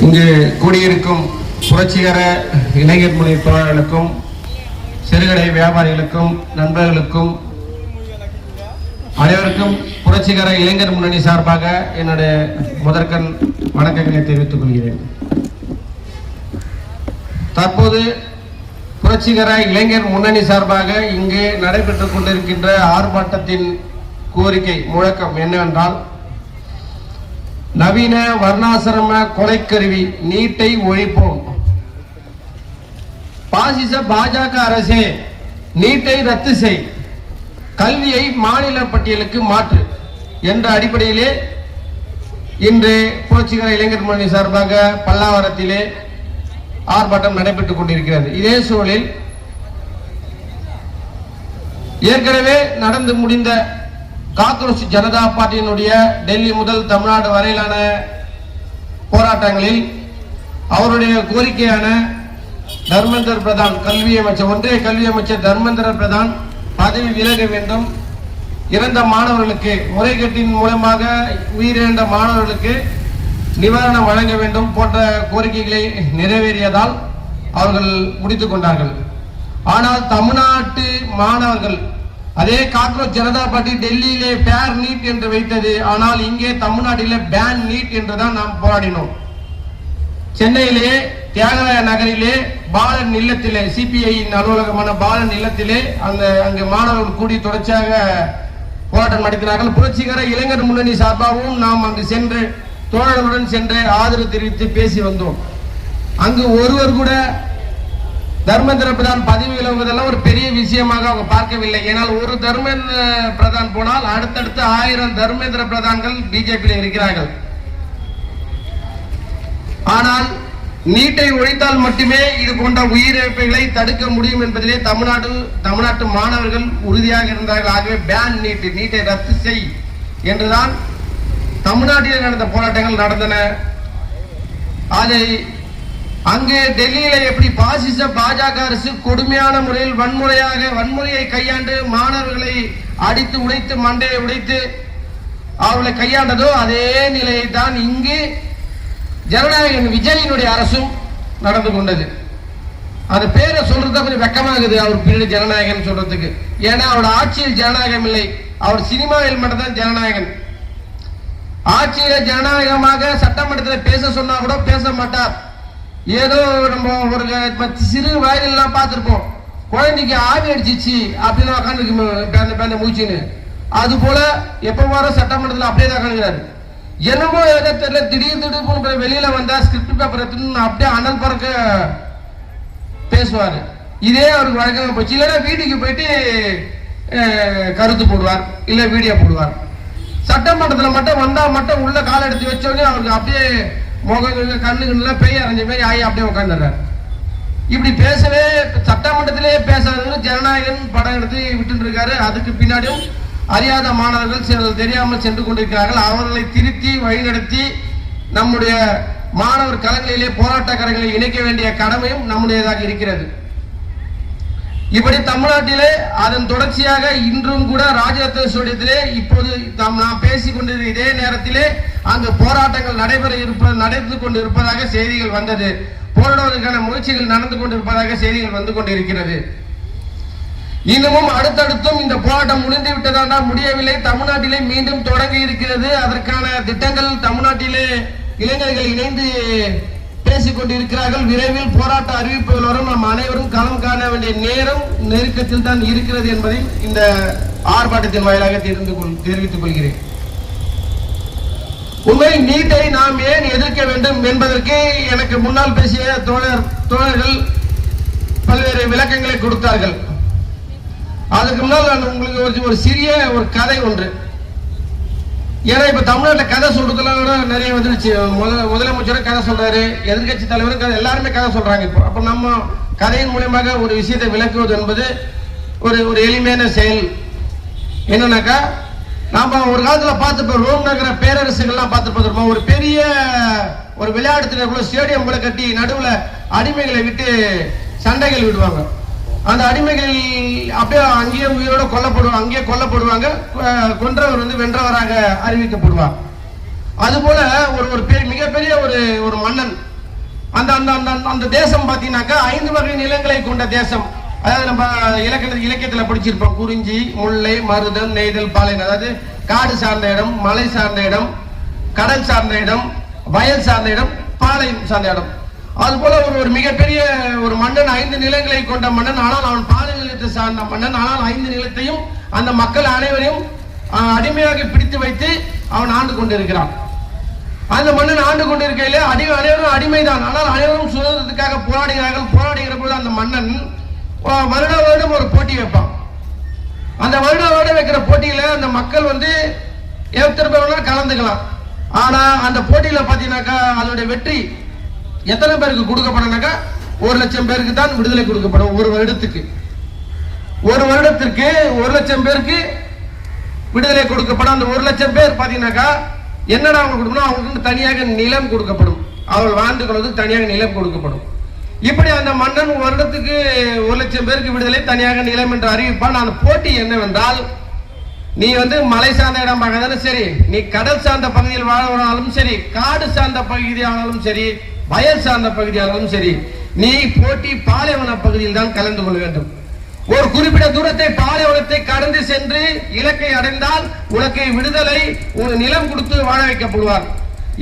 இங்கு கூடியிருக்கும் புரட்சிகர இளைஞர் முனை தோழர்களுக்கும் சிறுகடை வியாபாரிகளுக்கும் நண்பர்களுக்கும் அனைவருக்கும் புரட்சிகர இளைஞர் முன்னணி சார்பாக என்னுடைய முதற்கண் வணக்கங்களை தெரிவித்துக் கொள்கிறேன். தற்போது புரட்சிகர இளைஞர் முன்னணி சார்பாக இங்கு நடைபெற்றுக் கொண்டிருக்கின்ற ஆர்ப்பாட்டத்தின் கோரிக்கை முழக்கம் என்னவென்றால், நவீன வர்ணாசிரம கொலைக்கருவி நீட்டை ஒழிப்போம். பாசிச பாஜக அரசே நீட்டை ரத்து செய், கல்வியை மாநில பட்டியலுக்கு மாற்று என்ற அடிப்படையிலே இன்று புரட்சிகர இளைஞர் முன்னணி சார்பாக பல்லாவரத்திலே ஆர்ப்பாட்டம் நடைபெற்றுக் கொண்டிருக்கிறது. இதே சூழலில் ஏற்கனவே நடந்து முடிந்த காங்கிரஸ் ஜனதா பார்ட்டியினுடைய டெல்லி முதல் தமிழ்நாடு வரையிலான போராட்டங்களில் அவருடைய கோரிக்கையான தர்மேந்திர பிரதான் கல்வி அமைச்சர், ஒன்றிய கல்வி அமைச்சர் தர்மேந்திர பிரதான் பதவி விலக வேண்டும், இறந்த மாணவர்களுக்கு முறைகேட்டின் மூலமாக உயிரிழந்த மாணவர்களுக்கு நிவாரணம் வழங்க வேண்டும் போன்ற கோரிக்கைகளை நிறைவேறியதால் அவர்கள் முடித்துக் கொண்டார்கள். ஆனால் தமிழ்நாட்டு மாணவர்கள், அதே காங்கிரஸ் ஜனதா பார்ட்டி டெல்லியிலே பேர் நீட் என்று வைத்தது, ஆனால் இங்கே தமிழ்நாட்டிலே பேன் நீட் என்றுதான் நாம் போராடினோம். சென்னையிலே தியாகராய நகரிலே பாலன் இல்லத்திலே, சிபிஐ அலுவலகமான பாலன் இல்லத்திலே அங்கு மாணவர்கள் கூடி தொடர்ச்சியாக போராட்டம் நடத்தினார்கள். புரட்சிகர இளைஞர் முன்னணி சார்பாகவும் நாம் அங்கு சென்று தோழர்களுடன் சென்று ஆதரவு தெரிவித்து பேசி வந்தோம். அங்கு ஒருவர் கூட தர்மேந்திர பிரதான் பதவி விலகுவதெல்லாம் ஒரு பெரிய விஷயமாக அவங்க பார்க்கவில்லை. ஏனால் ஒரு தர்மேந்திர பிரதான் போனால் அடுத்தடுத்து 1000 தர்மேந்திர பிரதான்கள் பிஜேபியில் இருக்கிறார்கள். ஆனால் நீட்டை ஒழித்தால் மட்டுமே இது போன்ற உயிரிழப்புகளை தடுக்க முடியும் என்பதிலே தமிழ்நாட்டு மாணவர்கள் உறுதியாக இருந்தார்கள். ஆகவே பேன் நீட்டை ரத்து செய் என்றுதான் தமிழ்நாட்டில் நடந்த போராட்டங்கள் நடந்தன. அதை அங்கே டெல்லியில எப்படி பாசிச பாஜக அரசு கொடுமையான முறையில் வன்முறையை கையாண்டு மாணவர்களை அடித்து உடைத்து மண்டையை உடைத்து அவர்களை கையாண்டதோ அதே நிலையை தான் இங்கு ஜனநாயகன் விஜயினுடைய அரசும் நடந்து கொண்டது. அது பேரை சொல்றது கொஞ்சம் வெக்கமாகுது, அவர் பின்னாடி ஜனநாயகன் சொல்றதுக்கு. ஏன்னா அவரோட ஆட்சியில் ஜனநாயகம் இல்லை, அவர் சினிமாவில் மட்டும்தான் ஜனநாயகன். ஆட்சியில ஜனநாயகமாக சட்டமன்றத்தில் பேச சொன்னா கூட பேச மாட்டார். ஏதோ நம்ம ஒரு சிறு வயதெல்லாம் பார்த்திருப்போம், குழந்தைக்கு ஆவி அடிச்சிச்சு அப்படின்னு உட்காந்து மூச்சுன்னு, அது போல எப்ப வர சட்டமன்றத்தில் அப்படியே தான் உட்காந்துக்கிறாரு. என்னமோ ஏதோ தெரியல, திடீர்னு வெளியில வந்தா ஸ்கிரிப்ட் பேப்பர் எடுத்துன்னு அப்படியே அனல் பறக்க பேசுவாரு. இதே அவருக்கு வழக்கமா போச்சு. இல்லைன்னா வீட்டுக்கு போயிட்டு கருத்து போடுவார், இல்ல வீடியோ போடுவார். சட்டமன்றத்தில் மட்டும் வந்தா மட்டும் உள்ள கால எடுத்து வச்சோடனே அவருக்கு அப்படியே முக கண்ணுக்கு பெய் அரைஞ்ச மாதிரி ஆகி அப்படியே உட்காந்துடுறாரு. இப்படி பேசவே சட்டமன்றத்திலே பேசாதவங்க ஜனநாயகன் படம் எடுத்து விட்டு இருக்காரு. அதுக்கு பின்னாடியும் அறியாத மாணவர்கள் தெரியாமல் சென்று கொண்டிருக்கிறார்கள். அவர்களை திருத்தி வழிநடத்தி நம்முடைய மாணவர் களங்களிலே போராட்ட களங்களை இணைக்க வேண்டிய கடமையும் நம்முடையதாக இருக்கிறது. இப்படி தமிழ்நாட்டிலே அதன் தொடர்ச்சியாக இன்றும் கூட ராஜரத்ன ஸ்டேடியத்திலே இப்போது நாம் பேசிக் கொண்டிருக்கிற இதே நேரத்திலே அங்கு போராட்டங்கள் நடந்து கொண்டு இருப்பதாக செய்திகள் வந்தது. போராடுவதற்கான முயற்சிகள் நடந்து கொண்டிருப்பதாக செய்திகள் வந்து கொண்டிருக்கிறது. இன்னமும் அடுத்தடுத்தும் இந்த போராட்டம் முடிந்து விட்டதாண்டா, முடியவில்லை. தமிழ்நாட்டிலே மீண்டும் தொடங்கி இருக்கிறது. அதற்கான திட்டங்கள் தமிழ்நாட்டிலே இளைஞர்கள் இணைந்து பேசிக் கொண்டிருக்கிறார்கள். விரைவில் போராட்ட அறிவிப்புகள் வரும். நாம் அனைவரும் களம் காண வேண்டிய நேரம் நெருக்கத்தில் தான் இருக்கிறது என்பதை இந்த ஆர்ப்பாட்டத்தின் வாயிலாக தெரிவித்துக் கொள்கிறேன். உண்மை நீட்டை நாம் ஏன் எதிர்க்க வேண்டும் என்பதற்கு எனக்கு முன்னால் பேசிய தோழர்கள் பல்வேறு விளக்கங்களை கொடுத்தார்கள். அதுக்கு முன்னால் நான் உங்களுக்கு ஒரு சிறிய ஒரு கதை ஒன்று. ஏன்னா இப்ப தமிழ்நாட்டில் கதை சொல்றதுலாம் நிறைய வந்துருச்சு. முதலமைச்சரும் கதை சொல்றாரு, எதிர்கட்சி தலைவரும் கதை, எல்லாருமே கதை சொல்றாங்க. இப்போ அப்ப நம்ம கதையின் மூலமாக ஒரு விஷயத்தை விளக்குவது என்பது ஒரு எளிமையான செயல். என்னன்னாக்கா, நாம ஒரு காலத்துல பார்த்துப்போம், ரோம் நகர பேரரசுகள்லாம் பார்த்துப்போம். ஒரு பெரிய ஒரு விளையாட்டு ஸ்டேடியம் போல கட்டி நடுவுல அடிமைகளை விட்டு சண்டைகள் விடுவாங்க. அந்த அடிமைகள் அப்படியே அங்கேயே உயிரோட கொல்லப்படுவாங்க. கொன்றவர் வென்றவராக அறிவிக்கப்படுவார். அதுபோல ஒரு மிகப்பெரிய ஒரு மன்னன். அந்த அந்த அந்த அந்த தேசம் பார்த்தீங்கன்னாக்கா 5 வகை நிலங்களை கொண்ட தேசம். அதாவது நம்ம இலக்கியத்தில் படிச்சிருப்போம், குறிஞ்சி, முல்லை, மருதம், நெய்தல், பாலைவனம். அதாவது காடு சார்ந்த இடம், மலை சார்ந்த இடம், கடல் சார்ந்த இடம், வயல் சார்ந்த இடம், பாலைவனம் சார்ந்த இடம். அதுபோல ஒரு மிகப்பெரிய ஒரு மன்னன், 5 நிலங்களை கொண்ட மன்னன். ஆனால் அவன் பாலை நிலத்தை சார்ந்த மன்னன். ஆனால் 5 நிலத்தையும் அந்த மக்கள் அனைவரையும் அடிமையாக பிடித்து வைத்து அவன் ஆண்டு கொண்டிருக்கிறான். அந்த மன்னன் ஆண்டு கொண்டிருக்கையிலே அனைவரும் அடிமைதான். ஆனால் அனைவரும் சுதந்திரத்துக்காக போராடுகிறார்கள். போராடுகிற போது அந்த மன்னன் வருட வருடம் ஒரு போட்டி வைப்பான். அந்த வருட வருடம் வைக்கிற போட்டியில அந்த மக்கள் எத்தனை பேர் கலந்துக்கலாம். ஆனா அந்த போட்டியில பாத்தீங்கன்னாக்கா அதனுடைய வெற்றி எத்தனை பேருக்கு கொடுக்கப்படனாக்கா 1 லட்சம் பேருக்கு தான் விடுதலை கொடுக்கப்படும். ஒரு வருடத்திற்கு 1 லட்சம் பேருக்கு விடுதலை கொடுக்கப்படும். அந்த 1 லட்சம் பேர் பாத்தீங்கன்னாக்கா என்னடா அவங்க கொடுக்கணும், அவங்களுக்கு தனியாக நிலம் கொடுக்கப்படும். அவர்கள் வாழ்ந்து கொள்வதற்கு தனியாக நிலம் கொடுக்கப்படும். இப்படி அந்த மன்னன் வருடத்துக்கு 1 லட்சம் பேருக்கு விடுதலை, தனியாக நிலம் என்று அறிவிப்பான். அந்த போட்டி என்னவென்றால், நீ மலை சார்ந்த இடம் பார்க்கறதாலும் சரி, நீ கடல் சார்ந்த பகுதியில் வாழ்வதாலும் சரி, காடு சார்ந்த பகுதியானாலும் சரி, வயல் சார்ந்த பகுதியானாலும் சரி, நீ போட்டி பாலைவன பகுதியில் தான் கலந்து கொள்ள வேண்டும். ஒரு குறிப்பிட்ட தூரத்தை பாலைவனத்தை கடந்து சென்று இலக்கை அடைந்தால் உனக்கு விடுதலை, நிலம் கொடுத்து வாழ வைக்கப்படுவார்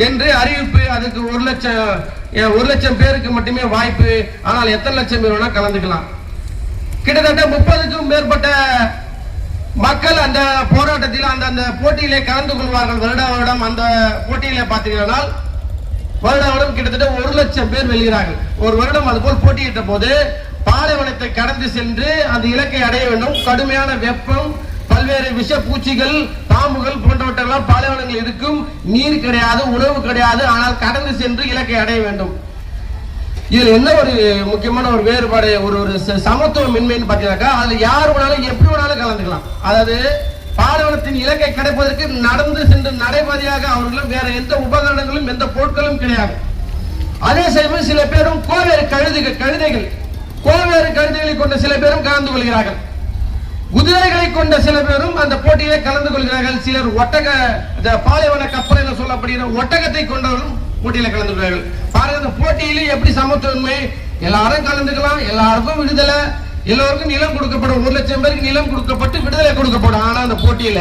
என்று அறிவிப்பு. அதுக்கு 1 லட்சம் பேருக்கு மட்டுமே வாய்ப்பு. ஆனால் எத்தனை லட்சம் பேர் வேணா கலந்துக்கலாம். கிட்டத்தட்ட 30க்கும் மேற்பட்ட மக்கள் அந்த போராட்டத்தில் அந்த போட்டியிலே கலந்து கொள்வார்கள். வருட வருடம் அந்த போட்டியில பார்த்தீங்கன்னா வருட வருடம் கிட்டத்தட்ட 1 லட்சம் பேர் வெளியிறார்கள். ஒரு வருடம் அதுபோல் போட்டியிட்ட போது பாலைவனத்தை கடந்து சென்று அந்த இலக்கை அடைய வேண்டும். கடுமையான வெப்பம், பல்வேறு விஷ பூச்சிகள், பாம்புகள் போன்றவற்றெல்லாம் பாலைவனங்கள் இருக்கும். நீர் கிடையாது, உணவு கிடையாது. ஆனால் கடந்து சென்று இலக்கை அடைய வேண்டும். இதுல என்ன ஒரு முக்கியமான ஒரு வேறுபாடு, ஒரு சமத்துவமின்மைன்னு பார்த்தீங்கன்னாக்கா, அதுல யார் வேணாலும் எப்படி வேணாலும் கலந்துக்கலாம். அதாவது பாலைவனத்தின் இலக்கை கிடைப்பதற்கு நடந்து சென்று நடைபாதையாக அவர்களும் வேற எந்த உபகரணங்களும் எந்த பொருட்களும் கிடையாது. அதே சமயம் சில பேரும் கோவேறு கழுதைகளை கொண்ட சில பேரும் கலந்து கொள்கிறார்கள். குதிரைகளை கொண்ட சில பேரும் அந்த போட்டியிலே கலந்து கொள்கிறார்கள். சிலர் பாலைவன கப்பல் என சொல்லப்படுகிற ஒட்டகத்தை கொண்டவரும் போட்டியில கலந்து கொள்கிறார்கள். பாருங்க, அந்த போட்டியிலே எப்படி சமத்துவன்மை, எல்லாரும் கலந்துக்கலாம், எல்லாருக்கும் விடுதலை, எல்லோருக்கும் நிலம் கொடுக்கப்படும். 1 லட்சம் பேருக்கு நிலம் கொடுக்கப்பட்டு விடுதலை கொடுக்கப்படும். ஆனா அந்த போட்டியில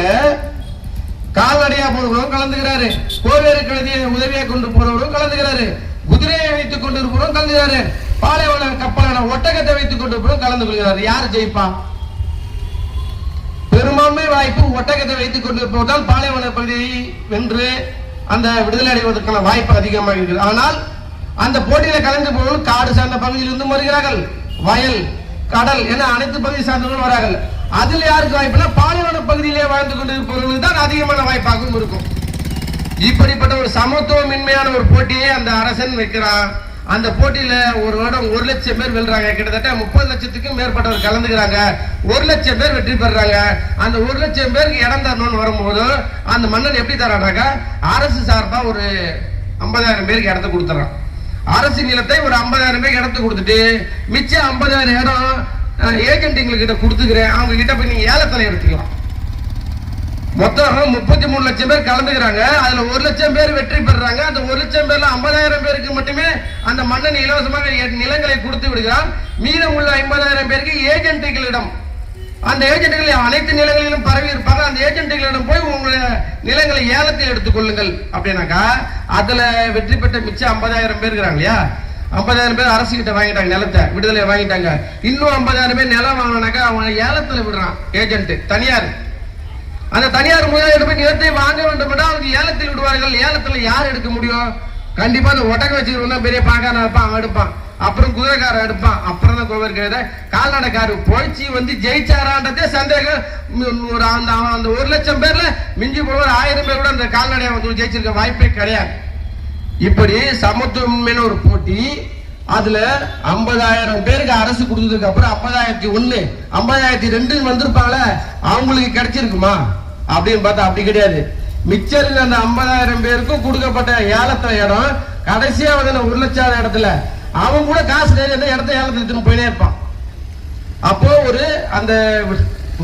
கால்நடையா போறவரும் கலந்துகிறாரு, கோவேறு கழுதியை உதவியா கொண்டு போறவரும் கலந்துகிறாரு, குதிரையை வைத்துக் கொண்டு இருப்பவரும் கலந்துகிறாரு, பாலைவன கப்பலான ஒட்டகத்தை வைத்துக் கொண்டு கலந்து கொள்கிறார். யார் ஜெயிப்பா? பெரும்பான்மை வாய்ப்பு ஒட்டகத்தை வைத்துக் கொண்டு போவதால் பாலைவன பகுதியை வென்று அந்த விடுதலை அடைவதற்கான வாய்ப்பு அதிகமாக இருக்கிறது. ஆனால் அந்த போட்டியில கலந்து போவர்கள் காடு சார்ந்த பகுதியில் இருந்து வருகிறார்கள், வயல், கடல் என அனைத்து பகுதி சார்ந்தவர்கள் வரார்கள். அதில் யாருக்கு வாய்ப்புனா பாலைவன பகுதியிலே வாழ்ந்து கொண்டிருப்பவர்களுக்கு தான் அதிகமான வாய்ப்பாகவும் இருக்கும். இப்படிப்பட்ட ஒரு சமத்துவமின்மையான ஒரு போட்டியை அந்த அரசன் வைக்கிறான். அந்த போட்டியில ஒரு வருடம் 1 லட்சம் பேர் வெல்றாங்க. கிட்டத்தட்ட 30 லட்சத்துக்கும் மேற்பட்டவர் கலந்துக்கிறாங்க. 1 லட்சம் பேர் வெற்றி பெறாங்க. அந்த 1 லட்சம் பேருக்கு இடம் தரணும்னு வரும்போது அந்த மன்னன் எப்படி தரானாக்கா, அரசு சார்பா ஒரு 50,000 பேருக்கு இடத்த கொடுத்துறான். அரசு நிலத்தை ஒரு 50,000 பேருக்கு இடத்த கொடுத்துட்டு மிச்சம் 50,000 இடம் ஏஜென்ட்டுங்கிட்ட கொடுத்துக்கிறேன், அவங்க கிட்ட போய் நீங்க ஏலத்துல எடுத்துக்கலாம். மொத்தம் 33 லட்சம் பேர் கலந்துக்கிறாங்க. அதுல 1 லட்சம் பேர் வெற்றி பெறாங்க. அந்த 1 லட்சம் பேர்ல 50,000 பேருக்கு மட்டுமே அந்த மன்னன் இலவசமாக நிலங்களை கொடுத்து விடுகிறான். மீதம் உள்ள 50,000 பேருக்கு ஏஜென்ட்டுகளிடம், அந்த ஏஜென்ட்டுகள் அனைத்து நிலங்களிலும் பரவி இருப்பாங்க. அந்த ஏஜென்ட்டுகளிடம் போய் உங்களுடைய நிலங்களை ஏலத்தில் எடுத்துக் கொள்ளுங்கள் அப்படின்னாக்கா, அதுல வெற்றி பெற்ற மிச்சம் 50,000 பேர் இருக்கிறாங்க இல்லையா, 50,000 பேர் அரசு கிட்ட வாங்கிட்டாங்க, நிலத்தை விடுதலை வாங்கிட்டாங்க. இன்னும் 50,000 பேர் நிலம் வாங்கினாக்கா அவங்க ஏலத்துல விடுறான் ஏஜென்ட், தனியார். அந்த தனியார் முதலீடு போய் நிலத்தை வாங்க வேண்டும் என்றால் அவங்க ஏலத்தில் விடுவார்கள். ஏலத்துல யார் எடுக்க முடியும்? கண்டிப்பா அந்த ஒட்டகம் வச்சுக்கிறவங்க பெரிய பாக்கான இருப்பான், அவன் எடுப்பான். அப்புறம் குதிரைக்காரன் எடுப்பான். அப்புறம் தான் கோவில் கால்நடைக்காரு போய்ச்சி ஜெயிச்சாரான்றதே சந்தேகம். அந்த 1 லட்சம் பேர்ல மிஞ்சி போடுவார் 1000 பேர் கூட அந்த கால்நடையை ஜெயிச்சிருக்க வாய்ப்பே கிடையாது. இப்படி சமத்துவம் ஒரு போட்டி. அதுல 50,000 பேருக்கு அரசு கொடுத்ததுக்கு அப்புறம் 50,001 50,002 வந்திருப்பாங்கள, அவங்களுக்கு கிடைச்சிருக்குமா அப்படின்னு பார்த்தா அப்படி கிடையாது. மிச்சம் அந்த 50,000 பேருக்கும் கொடுக்கப்பட்ட ஏலத்துல இடம் கடைசியா 1 லட்சம் இடத்துல அவன் கூட காசு கிடையாது, இடத்த ஏலத்துல எடுத்துன்னு போயினே இருப்பான். அப்போ அந்த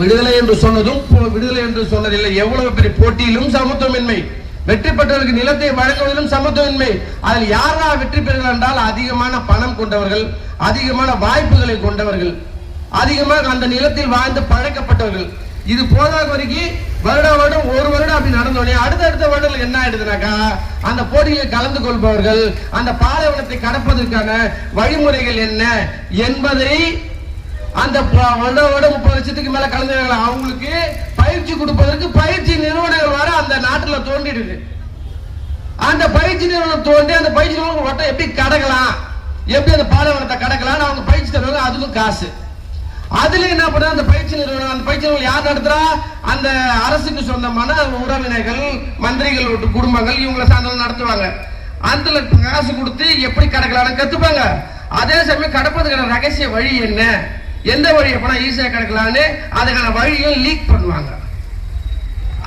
விடுதலை என்று சொன்னதும் விடுதலை என்று சொன்னதில்லை. எவ்வளவு பெரிய போட்டியிலும் சமத்துவமின்மை, வெற்றி பெற்றவர்களுக்கு நிலத்தை வழங்குவதிலும் சமத்துவமின்மை. அதில் யாரா வெற்றி பெறுகிறார் என்றால் அதிகமான பணம் கொண்டவர்கள், அதிகமான வாய்ப்புகளை கொண்டவர்கள், அதிகமாக அந்த நிலத்தில் வாழ்ந்து பழக்கப்பட்டவர்கள். இது போதாத வரைக்கும் வருடம் ஒரு வருடம் அப்படி நடந்தோடனே அடுத்த வருடங்கள் என்ன ஆயிடுதுனாக்கா அந்த போட்டியில் கலந்து கொள்பவர்கள் அந்த பாலைவனத்தை கடப்பதற்கான வழிமுறைகள் என்ன என்பதை அந்த வருடம் 30 லட்சத்துக்கு மேல கலந்து அவங்களுக்கு பயிற்சி கொடுப்பதற்கு பயிற்சி நிறுவனங்கள் வர அந்த நாட்டில் தோண்டிடுது. அந்த பயிற்சி நிறுவனம் தோண்டி அந்த பயிற்சி நிறுவனம் எப்படி கடக்கலாம், எப்படி அந்த பாலைவனத்தை கடக்கலாம் அவங்க பயிற்சி தருவாங்க. அதுக்கும் காசு. அதுல என்ன பண்ண அந்த பயிற்சி நிறுவனம், அந்த பயிற்சி நிறுவனம் யார் நடத்துறா? அந்த அரசுக்கு சொந்தமான உறவினர்கள், மந்திரிகள் குடும்பங்கள் இவங்களை சார்ந்தவங்க நடத்துவாங்க. அந்த காசு கொடுத்து எப்படி கடக்கலாம்னு கத்துப்பாங்க. அதே சமயம் கடப்பதுக்கான ரகசிய வழி என்ன, எந்த வழி எப்பனா ஈஸியா கடக்கலான்னு அதுக்கான வழியும் லீக் பண்ணுவாங்க.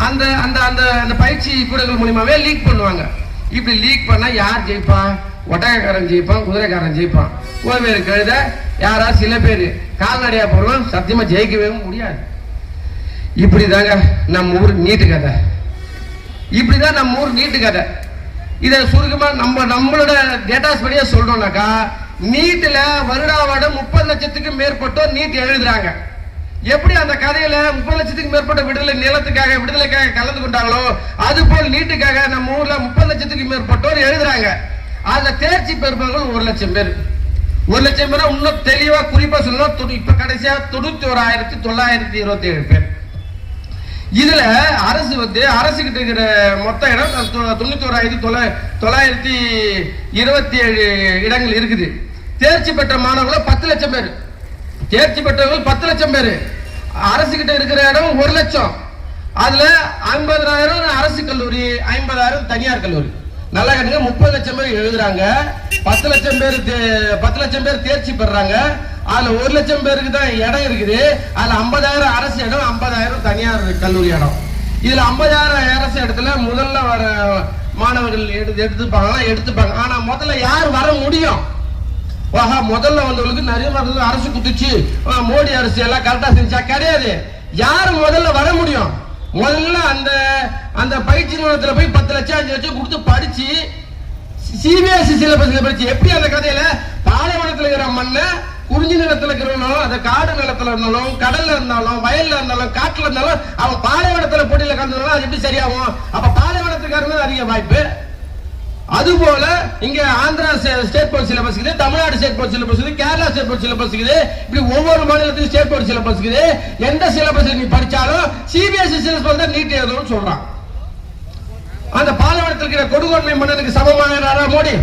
அந்த அந்த அந்த அந்த பயிற்சி கூடங்கள் மூலியமாவே லீக் பண்ணுவாங்க. இப்படி லீக் பண்ணா யார் ஜெயிப்பா? ஒட்டகக்காரன் ஜெயிப்பான், குதிரைக்காரன் ஜெயிப்பான். கோவேறு கழுத யாரா சில பேர் கால்நடையா போடுவோம், சத்தியமா ஜெயிக்கவே முடியாது. இப்படிதாங்க நம்ம ஊர் நீட்டு கதை. இப்படிதான் நம்ம ஊர் நீட்டு கதை. இதை சுருக்கமா நம்மளோட டேட்டாஸ் படியே சொல்றோம்னாக்கா நீட்டுல வருடாவடம் 30 லட்சத்துக்கு மேற்பட்டோர் நீட் எழுதுறாங்க. எப்படி அந்த கதையில 30 லட்சத்துக்கு மேற்பட்ட விடுதலைக்காக கலந்து கொண்டாங்களோ அது போல் நீட்டுக்காக நம்ம ஊர்ல 30 லட்சத்துக்கு மேற்பட்டோர் எழுதுறாங்க. அதுல தேர்ச்சி பெறுபவர்கள் 1 லட்சம் பேர். 1 லட்சம் பேர் இன்னும் தெளிவா குறிப்பா சொல்லணும். இப்ப கடைசியா 91,927 பேர். இதுல அரசு கிட்ட இருக்கிற மொத்த இடம் 91,927 இடங்கள் இருக்குது. தேர்ச்சி பெற்ற மாணவர்கள் 10 லட்சம் பேர். தேர்ச்சி பெற்றவர்கள் 10 லட்சம் பேர். அரசு கிட்ட இருக்கிற இடம் 1 லட்சம். அதுல 50,000 அரசு கல்லூரி, 50,000 தனியார் கல்லூரி. நல்லா கேட்டுங்க, 30 லட்சம் பேர் எழுதுறாங்க, 10 லட்சம் பேர் தேர்ச்சி பெறாங்க. அதுல 1 லட்சம் பேருக்கு தான் இடம் இருக்குது. அதுல 50,000 அரசு இடம், 50,000 தனியார் கல்லூரி இடம். இதுல 50,000 அரசு இடத்துல முதல்ல வர மாணவர்கள் எடுத்துப்பாங்க. ஆனா முதல்ல யார் வர முடியும்? முதல்ல வந்தவங்களுக்கு நிறைய அரசு குத்துச்சு, மோடி அரசு எல்லாம் கரெக்டா செஞ்சா கிடையாது. யாரு முதல்ல வர முடியும்? முதல்ல அந்த பயிற்சி நிறுவனத்துல போய் 10 லட்சம் 5 லட்சம் கொடுத்து படிச்சு சிபிஎஸ்இ சிலபஸ்ல படிச்சு எப்படி அந்த கதையில பாலைவனத்துல இருக்கிற மண்ணை குறிஞ்சி நிலத்துல இருக்கிறவனும், அந்த காடு நிலத்துல இருந்தாலும், கடல்ல இருந்தாலும், வயல்ல இருந்தாலும், காட்டுல இருந்தாலும் அவன் பாலைவனத்துல போட்டியில கலந்துனாலும் அது எப்படி சரியாகும்? அப்ப பாலைவனத்துக்காரங்க அதிக வாய்ப்பு. அதுபோல இங்க ஆந்திரா ஸ்டேட் போர்ட் சிலபஸ் இருக்குது, தமிழ்நாடு ஸ்டேட் போர்ட் சிலபஸ் இருக்குது, கேரளா ஸ்டேட் போர்ட் சிலபஸ் இருக்குது. இப்படி ஒவ்வொரு மாநிலத்துக்கும் ஸ்டேட் போர்ட் சிலபஸ் இருக்குது. எந்த சிலபஸ் நீ படிச்சாலும் சிபிஎஸ்இ சிலபஸ் தான் நீட் எழுதணும்னு சொல்றான். அந்த பாலைவனத்தில் இருக்கிற கொடுங்கோன்மை மன்னனுக்கு சமமான மோடி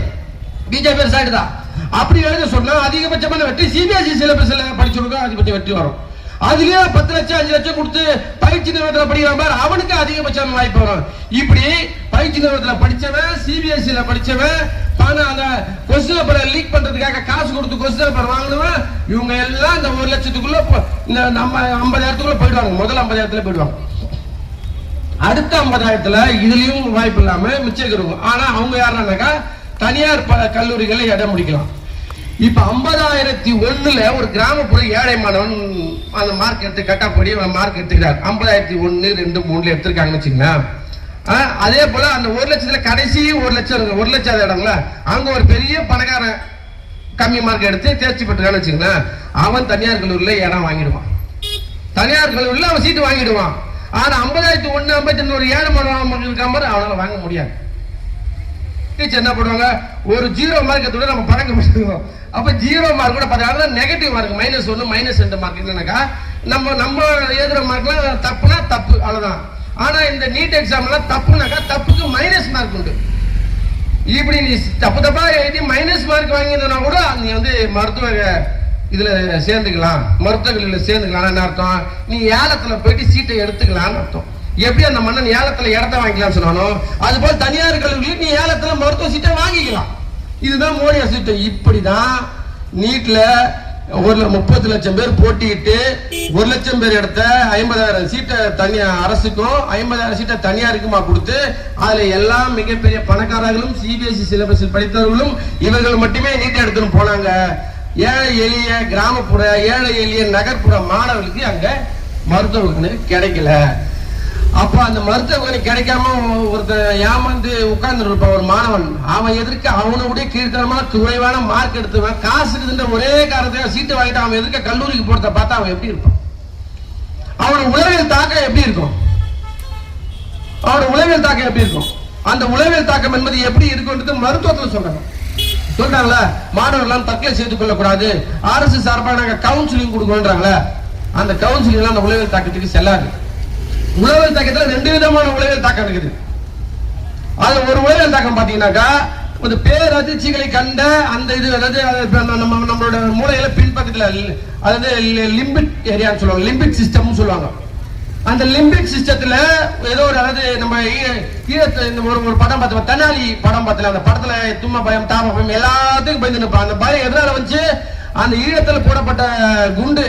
பிஜேபி சைடு தான். அப்படி எழுத சொன்னா அதிகபட்சமான வெற்றி சிபிஎஸ்இ சிலபஸ்ல படிச்சிருக்கோம், அதிகபட்ச வெற்றி வரும். அதுலயே 10 லட்சம் 5 லட்சம் கொடுத்து பயிற்சி நிறுவனத்தில் படிக்கிற மாதிரி அவனுக்கு அதிகபட்சமான வாய்ப்பு வரும். இப்படி பயிற்சி நிறுவனத்தில் படிச்சவன், சிபிஎஸ்இல படிச்சவன், அந்த கொஸ்டின் பேப்பர் லீக் பண்றதுக்காக காசு கொடுத்து கொஸ்டின் பேப்பர் வாங்கினவன், இவங்க எல்லாம் இந்த 1 லட்சத்துக்குள்ள நம்ம 50,000க்குள்ள போயிடுவாங்க. முதல் 50,000 போயிடுவாங்க. அடுத்த 50,000 இதுலயும் வாய்ப்பு இல்லாம மிச்சம் இருக்கிறவங்க. ஆனா அவங்க யாருன்னாக்கா தனியார் கல்லூரிகளை இடம் முடிக்கலாம். இப்ப 50,001 ஒரு கிராமப்புற ஏழை மாணவன் அந்த மார்க் எடுத்து கட்டாப்படி மார்க் எடுத்துக்கிறார். 50,001, 2, 3 எடுத்திருக்காங்கன்னு வச்சுங்களேன். அதே போல அந்த 1 லட்சத்துல கடைசி 1 லட்சம் இடங்கள அங்க ஒரு பெரிய பணக்காரன் கம்மி மார்க் எடுத்து தேர்ச்சி பெற்றுக்கான்னு வச்சுங்களேன், அவன் தனியார் கல்லூரியில இடம் வாங்கிடுவான். தனியார் கல்லூரியில அவன் சீட்டு வாங்கிடுவான். ஆனா 50,001, 52 ஒரு ஏழை மாணவன் இருக்காம அவனால வாங்க முடியாது. டீச்சர் என்ன பண்ணுவாங்க, ஒரு 0 மார்க் எடுத்து நம்ம பழக்க முடியும். அப்ப 0 மார்க் கூட பார்த்தா நெகட்டிவ் மார்க் -1 -2 மார்க் என்னன்னாக்கா நம்ம எழுதுற மார்க்லாம் தப்புனா தப்பு, அவ்வளவுதான். ஆனா இந்த நீட் எக்ஸாம்லாம் தப்புனாக்கா தப்புக்கு மைனஸ் மார்க் உண்டு. இப்படி நீ தப்பா எழுதி மைனஸ் மார்க் வாங்கியிருந்தா கூட நீ மருத்துவ இதுல சேர்ந்துக்கலாம், மருத்துவ கல்லூரியில சேர்ந்துக்கலாம். என்ன அர்த்தம்? நீ ஏலத்துல போயிட்டு சீட்டை எடுத்துக்கலாம்னு அர்த்தம். எப்படி அந்த மன்னன் ஏலத்துல இடத்த வாங்கிக்கலாம் சொன்னாலும் அது போல தனியார் கல்லூரியில் நீ ஏலத்துல மருத்துவ சீட்டை வாங்கிக்கலாம். இதுதான் மோடி சீட்டு. இப்படிதான் நீட்ல 30 லட்சம் பேர் போட்டியிட்டு 1 லட்சம் பேர் எடுத்த 50,000 சீட்டை தனியார் அரசுக்கும் 50,000 சீட்டை தனியாருக்குமா கொடுத்து அதுல எல்லாம் மிகப்பெரிய பணக்காரர்களும் சிபிஎஸ்இ சிலபஸில் படித்தவர்களும் இவர்கள் மட்டுமே நீட் எடுத்துன்னு போனாங்க. ஏழை எளிய கிராமப்புற, ஏழை எளிய நகர்ப்புற மாணவர்களுக்கு அங்க மருத்துவ கிடைக்கல. அப்ப அந்த மருத்துவமனை கிடைக்காம ஒருத்தர் ஏமாந்து உட்கார்ந்து இருப்பான் ஒரு மாணவன். அவன் எதிர்க்க அவனுடைய கீழ்த்தனமா குறைவான மார்க் எடுத்துவான். காசு இருக்குன்ற ஒரே காரணத்துக்காக சீட்டு வாங்கிட்டு அவன் எதிர்க்க கல்லூரிக்கு போறத பார்த்தா அவன் எப்படி இருப்பான்? அவனோட உளவியல் தாக்கம் எப்படி இருக்கும்? அவனோட உளவியல் தாக்கம் எப்படி இருக்கும்? அந்த உளவியல் தாக்கம் என்பது எப்படி இருக்குன்றது மருத்துவத்தில் சொல்றாங்களா? மாணவர்கள் தற்கொலை செய்து கொள்ளக்கூடாது, அரசு சார்பாக நாங்க கவுன்சிலிங் கொடுக்கணும்ன்றாங்களே, அந்த கவுன்சிலிங் எல்லாம் அந்த உளவியல் தாக்கத்துக்கு செல்லாது. உளவியல் தாக்கத்தில் 2 விதமான உளவியல் தாக்கம் இருக்குது. அது ஒரு உளவியல் தாக்கம் பாத்தீங்கன்னாக்கா, ஒரு பேரதிர்ச்சிகளை கண்ட அந்த இது, அதாவது நம்மளோட மூளையில பின்பக்கத்துல, அதாவது லிம்பிக் ஏரியான்னு சொல்லுவாங்க, லிம்பிக் சிஸ்டம் சொல்லுவாங்க. அந்த லிம்பிக் சிஸ்டத்துல ஏதோ ஒரு, அதாவது நம்ம ஒரு படம் பார்த்தோம், தெனாலி படம் பார்த்தல, அந்த படத்துல தும்ம பயம் தாம பயம் எல்லாத்துக்கும் பயந்து நிற்பான். அந்த பயம் எதனால வந்து அந்த ஈழத்தில் போடப்பட்ட குண்டு,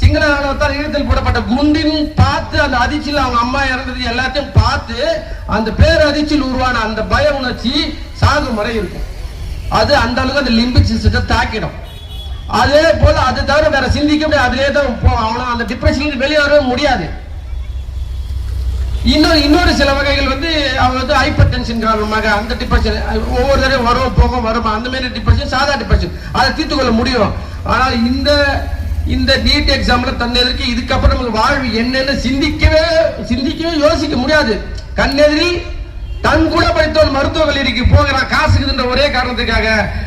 சிங்கள ராணுவத்தால் ஈழத்தில் போடப்பட்ட குண்டின் பார்த்து அந்த அதிர்ச்சியில் அவங்க அம்மா இறந்தது எல்லாத்தையும் பார்த்து அந்த பேரதிர்ச்சியில் உருவான அந்த பய உணர்ச்சி சாகும் முறை இருக்கும். அது அந்த அளவுக்கு அந்த லிம்பிக் சிஸ்டத்தை தாக்கிடும். அதே போல அது தவிர வேற சிந்திக்க முடியாது, அதிலே தான் அவனும் அந்த டிப்ரெஷன் வெளியே வரவே முடியாது. இன்னொரு சில வகைகள் வந்து அவங்க வந்து ஹைப்பர் டென்ஷன் காரணமாக அந்த டிப்ரெஷன் ஒவ்வொரு தடவை வரும் போகும் வரும், அந்த மாதிரி டிப்ரெஷன் சாதா டிப்ரெஷன் அதை தீர்த்து கொள்ள முடியும். ஆனால் இந்த நீட் எக்ஸாம்ல தன்னெதிர்க்கு இதுக்கப்புறம் நமக்கு வாழ்வு என்னன்னு சிந்திக்கவே யோசிக்க முடியாது. கண்ணெதிரில் தன் கூட படித்தவன் மருத்துவ கல்லூரிக்கு போகிறான் காசுக்குன்ற ஒரே காரணத்துக்காக,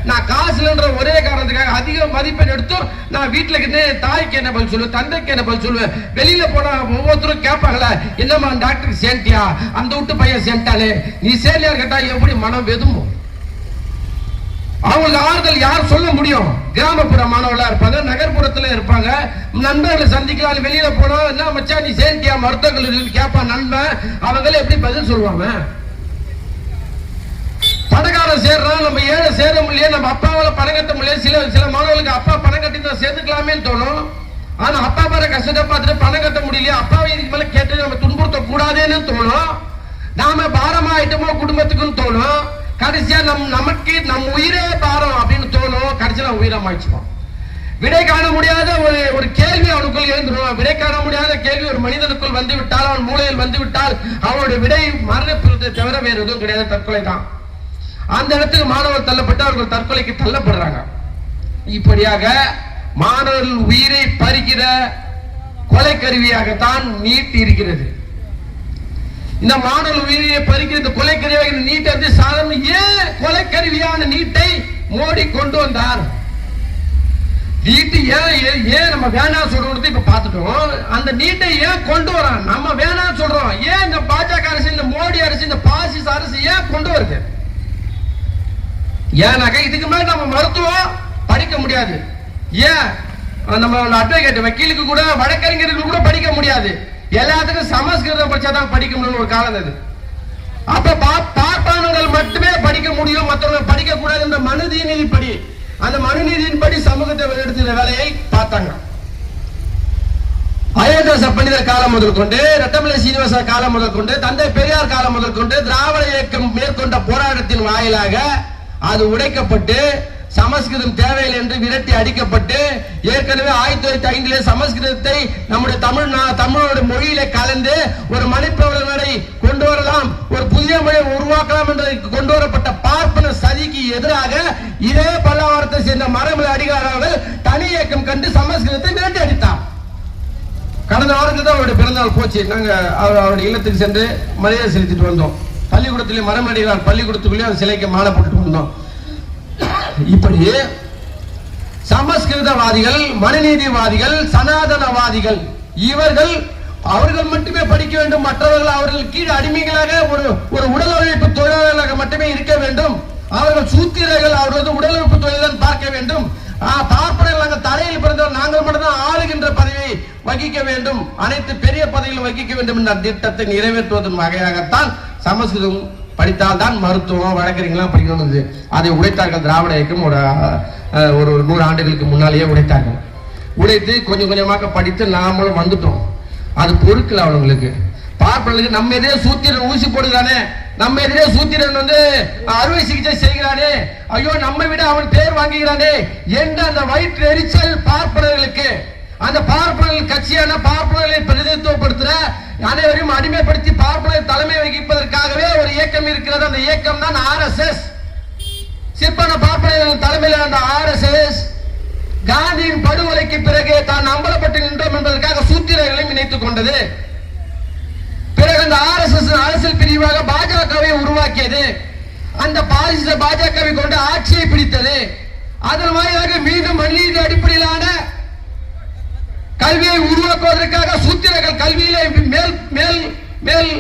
நான் காசுலன்ற ஒரே காரணத்துக்காக அதிக மதிப்பெண் எடுத்தோம். நான் வீட்டுல கிட்டே தாய்க்கு என்ன பதில் சொல்லுவேன், தந்தைக்கு என்ன பதில் சொல்லுவேன். வெளியில போனா ஒவ்வொருத்தரும் கேட்பாங்களே, என்னம்மா டாக்டருக்கு சேர்த்தியா, அந்த விட்டு பையன் சேர்த்தாலே, நீ சேர்லையா கேட்டா எப்படி மனம் வெதும்பும்? அவங்களுக்கு ஆறுதல் யார் சொல்ல முடியும்? கிராமப்புற மாணவர்களா இருப்பாங்க, நகர்ப்புறத்துல இருப்பாங்க, நண்பர்களை சந்திக்கலாம். வெளியில போனா என்ன மச்சா நீ சேர்த்தியா மருத்துவ கல்லூரியில் கேட்பான் நண்பன், அவங்களே எப்படி பதில் சொல்லுவாங்க? பணக்காரன் சேர்றான், நம்ம ஏழை சேர முடியல, நம்ம அப்பாவால பணம் கட்ட முடியல. சில மாணவர்களுக்கு அப்பா பணம் கட்டி தான் சேர்த்துக்கலாமே தோணும். ஆனா அப்பா பாரு கஷ்டத்தை பார்த்துட்டு பணம் கட்ட முடியல, அப்பாவை இதுக்கு மேல கேட்டு நம்ம துன்புறுத்த கூடாதுன்னு தோணும். நாம பாரமா ஆயிட்டோமோ குடும்பத்துக்குன்னு தோணும். கடைசியா நமக்கு நம் உயிரே பாரம் அப்படின்னு தோணும். கடைசியா உயிரம் ஆயிடுச்சுப்போம். விடை காண முடியாத ஒரு கேள்வி அவனுக்குள் எழுந்துடும். விடை காண முடியாத கேள்வி ஒரு மனிதனுக்குள் வந்து விட்டால், அவன் மூளையில் வந்து விட்டால், அவனுடைய விடை மரணத்தை தவிர வேறு எதுவும் கிடையாது, தற்கொலை தான். அந்த இடத்துக்கு மாணவர் தள்ளப்பட்டு அவர்கள் தற்கொலைக்கு தள்ளப்படுறாங்க. இப்படியாக மாணவர்கள் உயிரை பறிக்கிற கொலை கருவியாகத்தான் நீட் இருக்கிறது. இந்த மாணவர்கள் உயிரை பறிக்கிற கொலை கருவியாக நீட் வந்து சாதாரண ஏன் கொலை கருவியான நீட்டை மோடி கொண்டு வந்தார்? நீட்டு ஏன் நம்ம வேணாம் சொல்றது இப்ப பாத்துட்டோம். அந்த நீட்டை ஏன் கொண்டு வரான்? நம்ம வேணாம் சொல்றோம். ஏன் இந்த பாஜக அரசு, இந்த மோடி அரசு, இந்த பாசிச அரசு ஏன் கொண்டு வருது? ஏன்னாக்க இதுக்கு மேல நம்ம மருத்துவம் படிக்க முடியாது. ஏன் நம்ம அட்வொகேட் வக்கீலுக்கு கூட வழக்கறிஞர்கள் கூட படிக்க முடியாது. எல்லாத்துக்கும் சமஸ்கிருதம் படிச்சாதான் படிக்க முடியும் ஒரு காலம் அது. அப்ப பார்ப்பானவர்கள் மட்டுமே படிக்க முடியும், மற்றவங்க படிக்க கூடாது என்ற மனுநீதிப்படி, அந்த மனுநீதியின்படி சமூகத்தை எடுத்துற வேலையை பார்த்தாங்க. அயோத்தியாச பண்டிதர் காலம் முதல் கொண்டு, ரட்டமலை சீனிவாச காலம் முதல் கொண்டு, தந்தை பெரியார் காலம் முதல் கொண்டு திராவிட இயக்கம் மேற்கொண்ட போராட்டத்தின் வாயிலாக அது உடைக்கப்பட்டு சமஸ்கிருதம் தேவையில்லை என்று விரட்டி அடிக்கப்பட்டு, ஏற்கனவே 1905 சமஸ்கிருதத்தை நம்முடைய தமிழோட மொழியில கலந்து ஒரு மணிப்பவர்களை கொண்டு வரலாம், ஒரு புதிய மொழியை உருவாக்கலாம் என்று கொண்டு வரப்பட்ட பார்ப்பன சதிக்கு எதிராக இதே பல்லாவரத்தை சேர்ந்த மரமலை அடிகாரர்கள் தனி இயக்கம் கண்டு சமஸ்கிருதத்தை விரட்டி அடித்தார். கடந்த வாரத்தில் தான் அவருடைய பிறந்தநாள் போச்சு. நாங்க அவருடைய இல்லத்துக்கு சென்று மரியாதை செலுத்திட்டு வந்தோம். பள்ளிக்கூடத்திலே மரமடிகளார் பள்ளிக்கூடத்துக்குள்ளே அந்த சிலைக்கு மாலை போட்டுட்டு வந்தோம். இப்படி சமஸ்கிருதவாதிகள், மனுநீதிவாதிகள், சனாதனவாதிகள் அவர்கள் மட்டுமே படிக்க வேண்டும், மற்றவர்கள் அவர்கள் கீழ் அடிமைகளாக ஒரு உடல் உழைப்பு தொழிலாளர்களாக மட்டுமே இருக்க வேண்டும், அவர்கள் சூத்திரர்கள், அவர்கள் உடல் உழைப்பு தொழிலாளர் பார்க்க வேண்டும், பார்ப்பனர்கள் நாங்கள் தரையில் பிறந்தவர், நாங்கள் மட்டும்தான் ஆளுகின்ற பதவியை வகிக்க வேண்டும், அனைத்து பெரிய பதவிகளும் வகிக்க வேண்டும் என்ற திட்டத்தை நிறைவேற்றுவதன் வகையாகத்தான் சமஸ்கிருதம் படித்தால் தான் மருத்துவம் வழக்கறிஞர்களாம் படிக்கணும். அதை உடைத்தார்கள். திராவிட இயக்கம் ஒரு 100 ஆண்டுகளுக்கு முன்னாலேயே உடைத்தார்கள். உடைத்து கொஞ்சம் கொஞ்சமாக படித்து நாமளும் வந்துட்டோம். அது பொறுக்கல அவங்களுக்கு. பார்ப்பனர்களுக்கு நம்ம எதிரே சூத்திரன் ஊசி போடுகிறானே, நம்ம எதிரே சூத்திரன் வந்து அறுவை சிகிச்சை செய்கிறானே, ஐயோ நம்மை விட அவன் பேர் வாங்குகிறானே என்ற அந்த வயிற்று எரிச்சல் பார்ப்பனர்களுக்கு, அந்த பார்ப்பனர்கள் கட்சியான பார்ப்பனர்களை பிரதிநிதித்துவப்படுத்துற அனைவரையும் அடிமைப்படுத்தி பார்ப்பனை தலைமை வகிப்பதற்காகவே ஒரு இயக்கம் இருக்கிறது. அந்த இயக்கம் தான் RSS. சிற்பன பார்ப்பன தலைமையில் அந்த RSS காந்தியின் படுகொலைக்கு பிறகு தான் அம்பலப்பட்டு நின்றோம் என்பதற்காக சூத்திரர்களையும் இணைத்துக் கொண்டது. பிறகு அந்த RSS அரசியல் பிரிவாக பாஜகவை உருவாக்கியது. அந்த பாசிச பாஜகவை கொண்டு ஆட்சியை பிடித்தது. அதன் வாயிலாக மீண்டும் மனித அடிப்படையிலான கல்வியை உருவாக்குவதற்காக சூத்திரர்கள் கல்வியிலே மேல் மேல் மேல்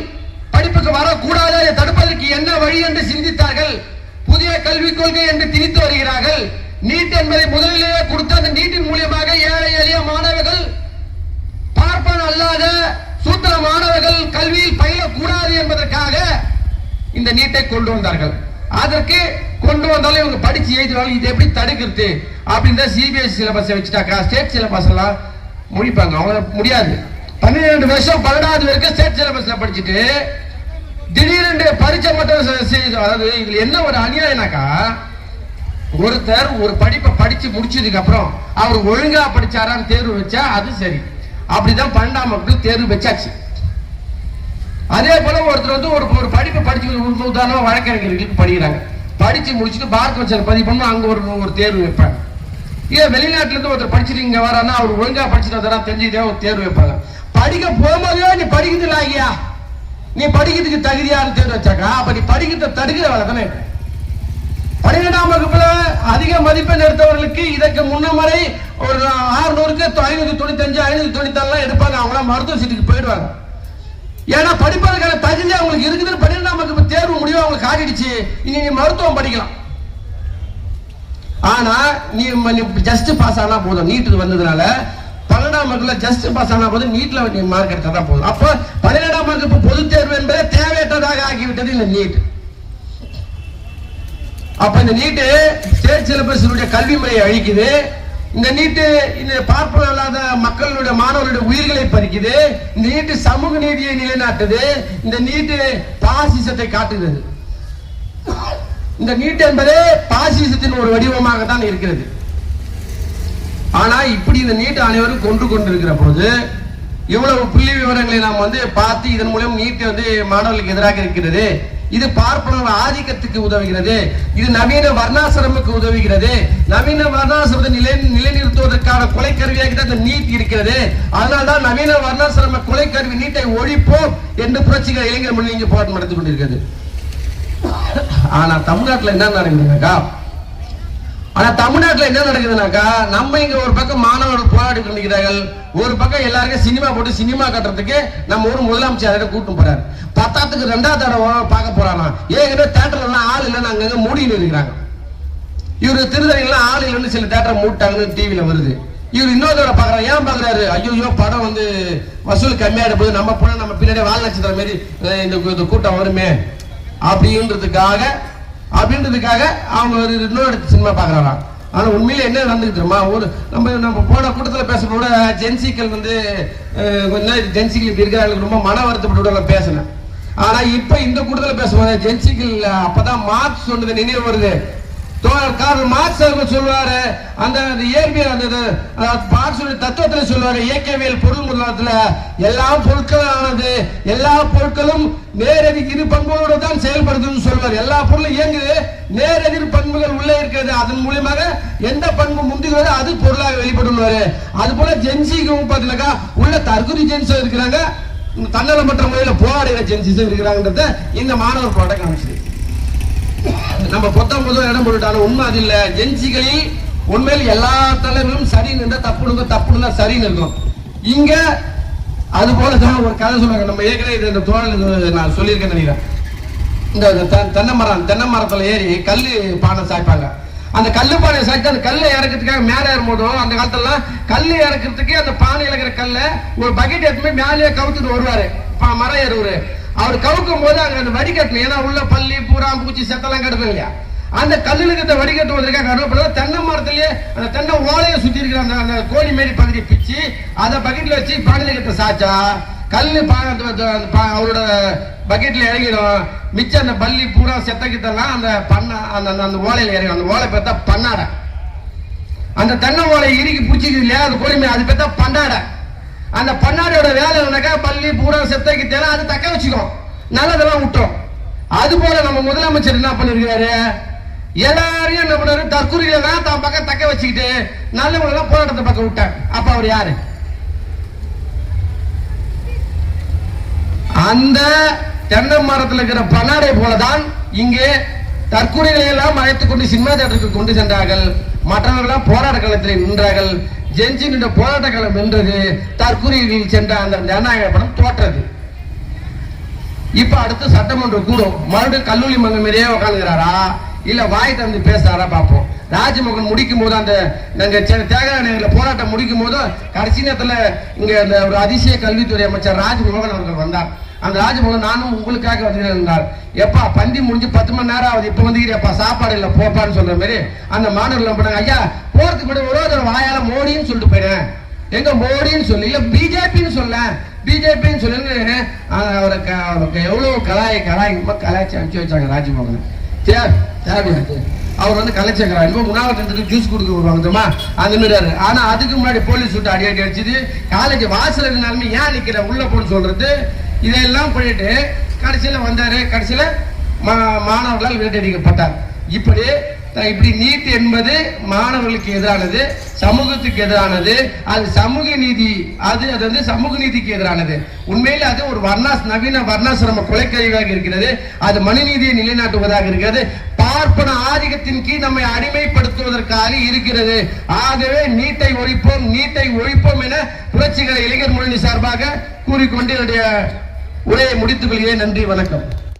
படிப்புக்கு வரக்கூடாது, தடுப்பதற்கு என்ன வழி என்று சிந்தித்தார்கள். புதிய கல்விக் கொள்கை என்று திணித்து வருகிறார்கள். நீட் என்பதை முதலிலேயே கொடுத்த அந்த நீட்டின் மூலியமாக ஏழை எளிய மாணவர்கள், பார்ப்பன அல்லாத சூத்திர மாணவர்கள் கல்வியில் பயிலக்கூடாது என்பதற்காக இந்த நீட்டை கொண்டு வந்தார்கள். அதற்கு கொண்டு வந்தாலும் இவங்க படிச்சு எழுதினாலும் இது எப்படி தடுக்கிறது அப்படின்னு CBSE சிலபஸ் வச்சுட்டாக்கா ஸ்டேட் சிலபஸ் எல்லாம் முடிப்பாங்க. அவங்க முடியாது. 12 வருஷம் 12வது வரைக்கும் ஸ்டேட் சிலபஸ்ல படிச்சுட்டு திடீரென்று பரீட்சை மட்டும், அதாவது இதுல என்ன ஒரு அநியாயம்னாக்கா, ஒருத்தர் ஒரு படிப்பை படிச்சு முடிச்சதுக்கு அப்புறம் அவர் ஒழுங்கா படிச்சாரான்னு தேர்வு வச்சா அது சரி. அப்படிதான் 12ஆம் வகுப்பு தேர்வு வச்சாச்சு. அதே போல ஒருத்தர் வந்து ஒரு படிப்பை படிச்சு, உதாரணமா வழக்கறிஞர்களுக்கு படிக்கிறாங்க, படிச்சு முடிச்சுட்டு பாரத் வச்சல் பதிவு பண்ணணும், அங்க ஒரு தேர்வு வைப்பாங்க. ஏன் வெளிநாட்டுல இருந்து ஒருத்தர் படிச்சுட்டு இங்க வரானா அவர் ஒழுங்கா படிச்சுட்டு வந்தா தெரிஞ்சுதே ஒரு தேர்வு வைப்பாங்க. படிக்க போகும்போதே நீ படிக்கிறது ஆகியா, நீ படிக்கிறதுக்கு தகுதியான தேர்வு வச்சாக்கா அப்ப நீ படிக்கிறத தடுக்கிற வேலை தானே. 12ஆம் வகுப்புல அதிக மதிப்பெண் எடுத்தவர்களுக்கு இதற்கு முன்னமரை ஒரு 600க்கு 595 594 எடுப்பாங்க. அவங்கள மருத்துவ சீட்டுக்கு போயிடுவாங்க. ஏன்னா படிப்பதற்கான தகுதி அவங்களுக்கு இருக்குது. 12ஆம் வகுப்பு தேர்வு முடிவு அவங்களுக்கு காட்டிடுச்சு, இனி நீ மருத்துவம் படிக்கலாம். ஆனா நீ ஜஸ்ட் பாஸ் ஆனா போதும். நீட் வந்ததுனால 12ஆம் வகுப்புல ஜஸ்ட் பாஸ் ஆனா போதும், நீட்ல நீ மார்க் எடுத்தா போதும். அப்போ 12ஆம் வகுப்பு பொது தேர்வு என்பதை தேவையற்றதாக ஆகிவிட்டது இந்த நீட். அப்ப இந்த நீட்டு ஸ்டேட் சிலபஸ் கல்வி முறையை அழிக்குது. இந்த நீட்டு இந்த பார்ப்பன இல்லாத மக்களுடைய மாணவர்களுடைய உயிர்களை பறிக்குது. இந்த நீட்டு சமூக நீதியை நிலைநாட்டுது. இந்த நீட்டு பாசிசத்தை காட்டுகிறது. இந்த நீட் என்பது பாசிசத்தின் ஒரு வடிவமாக தான் இருக்கிறது. ஆனா இப்படி இந்த நீட் அனைவரும் கொண்டிருக்கிற போது இவ்வளவு புள்ளி விவரங்களை நாம் வந்து பார்த்து இதன் மூலம் நீட் வந்து மாணவர்களுக்கு எதிராக இருக்கிறது. இது பார்ப்பன ஆதிக்கத்துக்கு உதவுகிறது. இது நவீன வர்ணாசிரமுக்கு உதவுகிறது. நவீன வர்ணாசிரமத்தை நிலைநிறுத்துவதற்கான கொலைக்கருவியாக தான் இந்த நீட் இருக்கிறது. அதனால்தான் நவீன வர்ணாசிரம கொலைக்கருவி நீட்டை ஒழிப்போம் என்று புரட்சிகர இளைஞர் முன்னணி இங்கே போராட்டம் நடத்தி கொண்டிருக்கிறது. ஆனா தமிழ்நாட்டில் என்ன நடக்குதுனாக்கா நம்ம இங்க ஒரு பக்கம் மாணவர்கள் போராடி கொண்டிருக்கிறார்கள், ஒரு பக்கம் எல்லாருக்கும் சினிமா போட்டு சினிமா கட்டுறதுக்கு நம்ம ஊர் முதலமைச்சர் கூட்டம் போறாரு. 10த்துக்கு 2வது தடவை பார்க்க போறானா, ஏற்கனவே தியேட்டர்ல எல்லாம் ஆள் இல்லைன்னு அங்க மூடின்னு இருக்கிறாங்க. இவரு திருத்தணிலாம் ஆள் இல்லைன்னு சில தியேட்டர் மூட்டாங்கன்னு டிவில வருது. இவர் இன்னொரு தடவை பாக்குறாரு. ஏன் பாக்குறாரு? ஐயோ படம் வந்து வசூல் கம்மியாயிட போது, நம்ம போனா நம்ம பின்னாடி வால் நட்சத்திரம் மாதிரி இந்த கூட்டம் வருமே அப்படின்றதுக்காக அவங்க ஒரு இன்னொரு சினிமா பாக்குறாராம். ஆனா உண்மையில என்ன நடந்துட்டு தெரியுமா, ஒரு நம்ம போன கூட்டத்துல பேசுறத விட ஜென்சிக்கள் வந்து ஜென்சிக்கள் இப்படி இருக்கிறாங்க ரொம்ப மன வருத்தப்பட்டு பேசினேன். ஆனா இப்ப இந்த கூட்டத்துல பேசுவாங்க ஜென்சிக்கள் அப்பதான் மார்க்ஸ் சொன்னது நினைவு வருது. கார்ல் மார்க்ஸ் அவர்கள் சொல்வாரு, அந்த இயற்பியல் அந்த தத்துவத்துல சொல்வாரு, இயக்கவியல் பொருள் முதலாளத்துல எல்லா பொருட்களானது எல்லா பொருட்களும் நேரெதிர் இரு பண்புகளோடு தான் செயல்படுதுன்னு சொல்வார். எல்லா பொருளும் இயங்குது, நேரெதிர் பண்புகள் உள்ளே இருக்கிறது. அதன் மூலியமாக எந்த பண்பு முந்துகிறதோ அது பொருளாக வெளிப்படுவாரு. அது போல ஜென்சிக்கும் பாத்தீங்கன்னாக்கா உள்ள தற்கொலை ஜென்ஸும் இருக்கிறாங்க, தன்னலமற்ற முறையில் போராடுகிற ஜென்சிஸும் இருக்கிறாங்கன்றத இந்த மாணவர் போராட்டம் காமிச்சு நம்ம 19 இடம் போட்டுட்டாலும் உண்மை அது இல்ல. ஜென்சிகளில் உண்மையில் எல்லா தலைவர்களும் சரின்னு இருந்தா தப்புன்னு சரின்னு இருக்கும். இங்க அது போலதான் ஒரு கதை சொல்லுவாங்க. நம்ம ஏற்கனவே இந்த தோழல் நான் சொல்லியிருக்கேன் நினைக்கிறேன். இந்த தென்னை மரத்துல ஏறி கல்லு பானை சாய்ப்பாங்க. அந்த கல்லு பானை சாய்த்து அந்த கல்லை இறக்கிறதுக்காக மேல ஏறும் போதும் அந்த காலத்துல கல்லு இறக்கிறதுக்கு அந்த பானையில இருக்கிற கல்ல ஒரு பக்கெட் எடுத்துமே மேலேயே கவுத்துட்டு வருவாரு மரம் ஏறுவாரு. அவர் கவுக்கும் போது அங்க அந்த வடிகட்டணும், ஏன்னா உள்ள பள்ளி பூரா பூச்சி செத்தெல்லாம் கிடக்கும் இல்லையா. அந்த கல்லுக்கு வடிகட்டுவதற்காக தென்னை மரத்திலேயே அந்த தென்னை ஓலையை சுத்தி இருக்கிற அந்த கோழி மாரி பகுதி பிச்சு அதை பக்கெட்ல வச்சு பானையில கிட்ட சாச்சா கல்லு அவரோட பக்கெட்ல இறங்கிடும். மிச்சம் அந்த பள்ளி பூரா செத்த கிட்டலாம் அந்த பண்ண அந்த ஓலையில இறங்கும். அந்த ஓலை பார்த்தா பன்னாடை. அந்த தென்னை ஓலை இறுக்கி பிடிச்சிக்குது இல்லையா, அந்த கோழி அது பார்த்தா பண்டாடை. அந்த பண்ணாடியோட வேலை என்னக்கா பள்ளி பூரா செத்தைக்கு தேவை அது தக்க வச்சுக்கோம், நல்லதெல்லாம் விட்டோம். அது போல நம்ம முதலமைச்சர் என்ன பண்ணிருக்காரு, எல்லாரையும் என்ன பண்ணாரு, தற்கொலைகளை தான் தான் பக்கம் தக்க வச்சுக்கிட்டு நல்லவங்க போராட்டத்தை பக்கம் விட்டார். அப்ப அவர் யாரு? அந்த தென்னை மரத்தில் இருக்கிற பண்ணாடை போலதான் இங்கே தற்கொலைகளை எல்லாம் அழைத்துக் கொண்டு சினிமா தியேட்டருக்கு கொண்டு சென்றார்கள். மற்றவர்கள் போராட்ட களத்தில் நின்றார்கள். ஜென்சி நின்ற போராட்ட களம் வென்றது, தற்கொலையில் சென்ற அந்த ஜனநாயக படம் தோற்றது. இப்ப அடுத்து சட்டமன்றம் கூடும், மறுபடியும் கல்லூரி மங்க மாதிரியே உட்காந்துக்கிறாரா இல்ல வாய் தந்து பேசுறாரா பார்ப்போம். ராஜ்மோகன் முடிக்கும் போது அந்த நாங்க தியாகராய நகர்ல போராட்டம் முடிக்கும் போது கடைசி நேரத்துல இங்க ஒரு அதிசய கல்வித்துறை அமைச்சர் ராஜ்மோகன் அவர்கள் வந்தார். அந்த ராஜ்மோகன் நானும் உங்களுக்காக வந்திருந்தார். எப்பா பந்தி முடிஞ்சு 10 மணி நேரம் ஆகுது, இப்ப வந்துக்கிறப்பா சாப்பாடு இல்ல போப்பான்னு சொல்ற மாதிரி அந்த மாணவர்கள் பண்ணாங்க. ஐயா போறதுக்கு முன்னாடி ஒரு வாயால மோடின்னு சொல்லிட்டு போயிடுறேன், எங்க மோடின்னு சொல்லி இல்ல பிஜேபின்னு சொல்ல, பிஜேபின்னு சொல்லுன்னு அவருக்கு எவ்வளவு கலாய்ச்சி அனுப்பிச்சு வச்சாங்க ராஜ்மோகன். தேவையாது அவர் வந்து கலைச்சேக்கிறார், முன்னாள் ஜூஸ் கொடுக்க வருவாங்க அந்த மாதிரி. ஆனா அதுக்கு முன்னாடி போலீஸ் விட்டு அடி அடிச்சது, காலேஜ் வாசல் இருந்தாலுமே ஏன் நிக்கிற உள்ள போன்னு சொல்றது, இதெல்லாம் பண்ணிட்டு கடைசியில வந்தாரு. கடைசியில மாணவர்களால் விரட்டடிக்கப்பட்டார். இப்படி நீட் என்பது மாணவர்களுக்கு எதிரானது, சமூகத்துக்கு எதிரானது, அது சமூக நீதி, அது வந்து சமூக நீதிக்கு எதிரானது. உண்மையில் அது ஒரு நவீன வர்ணாசிரம கொலைக்கருவியாக இருக்கிறது. அது மனுநீதியை நிலைநாட்டுவதாக இருக்கிறது. பார்ப்பன ஆதிக்கத்தின் கீழ் நம்மை அடிமைப்படுத்துவதற்காக இருக்கிறது. ஆகவே நீட்டை ஒழிப்போம், நீட்டை ஒழிப்போம் என புரட்சிகர இளைஞர் முன்னணி சார்பாக கூறிக்கொண்டு என்னுடைய உரையை முடித்துக் கொள்கிறேன். நன்றி, வணக்கம்.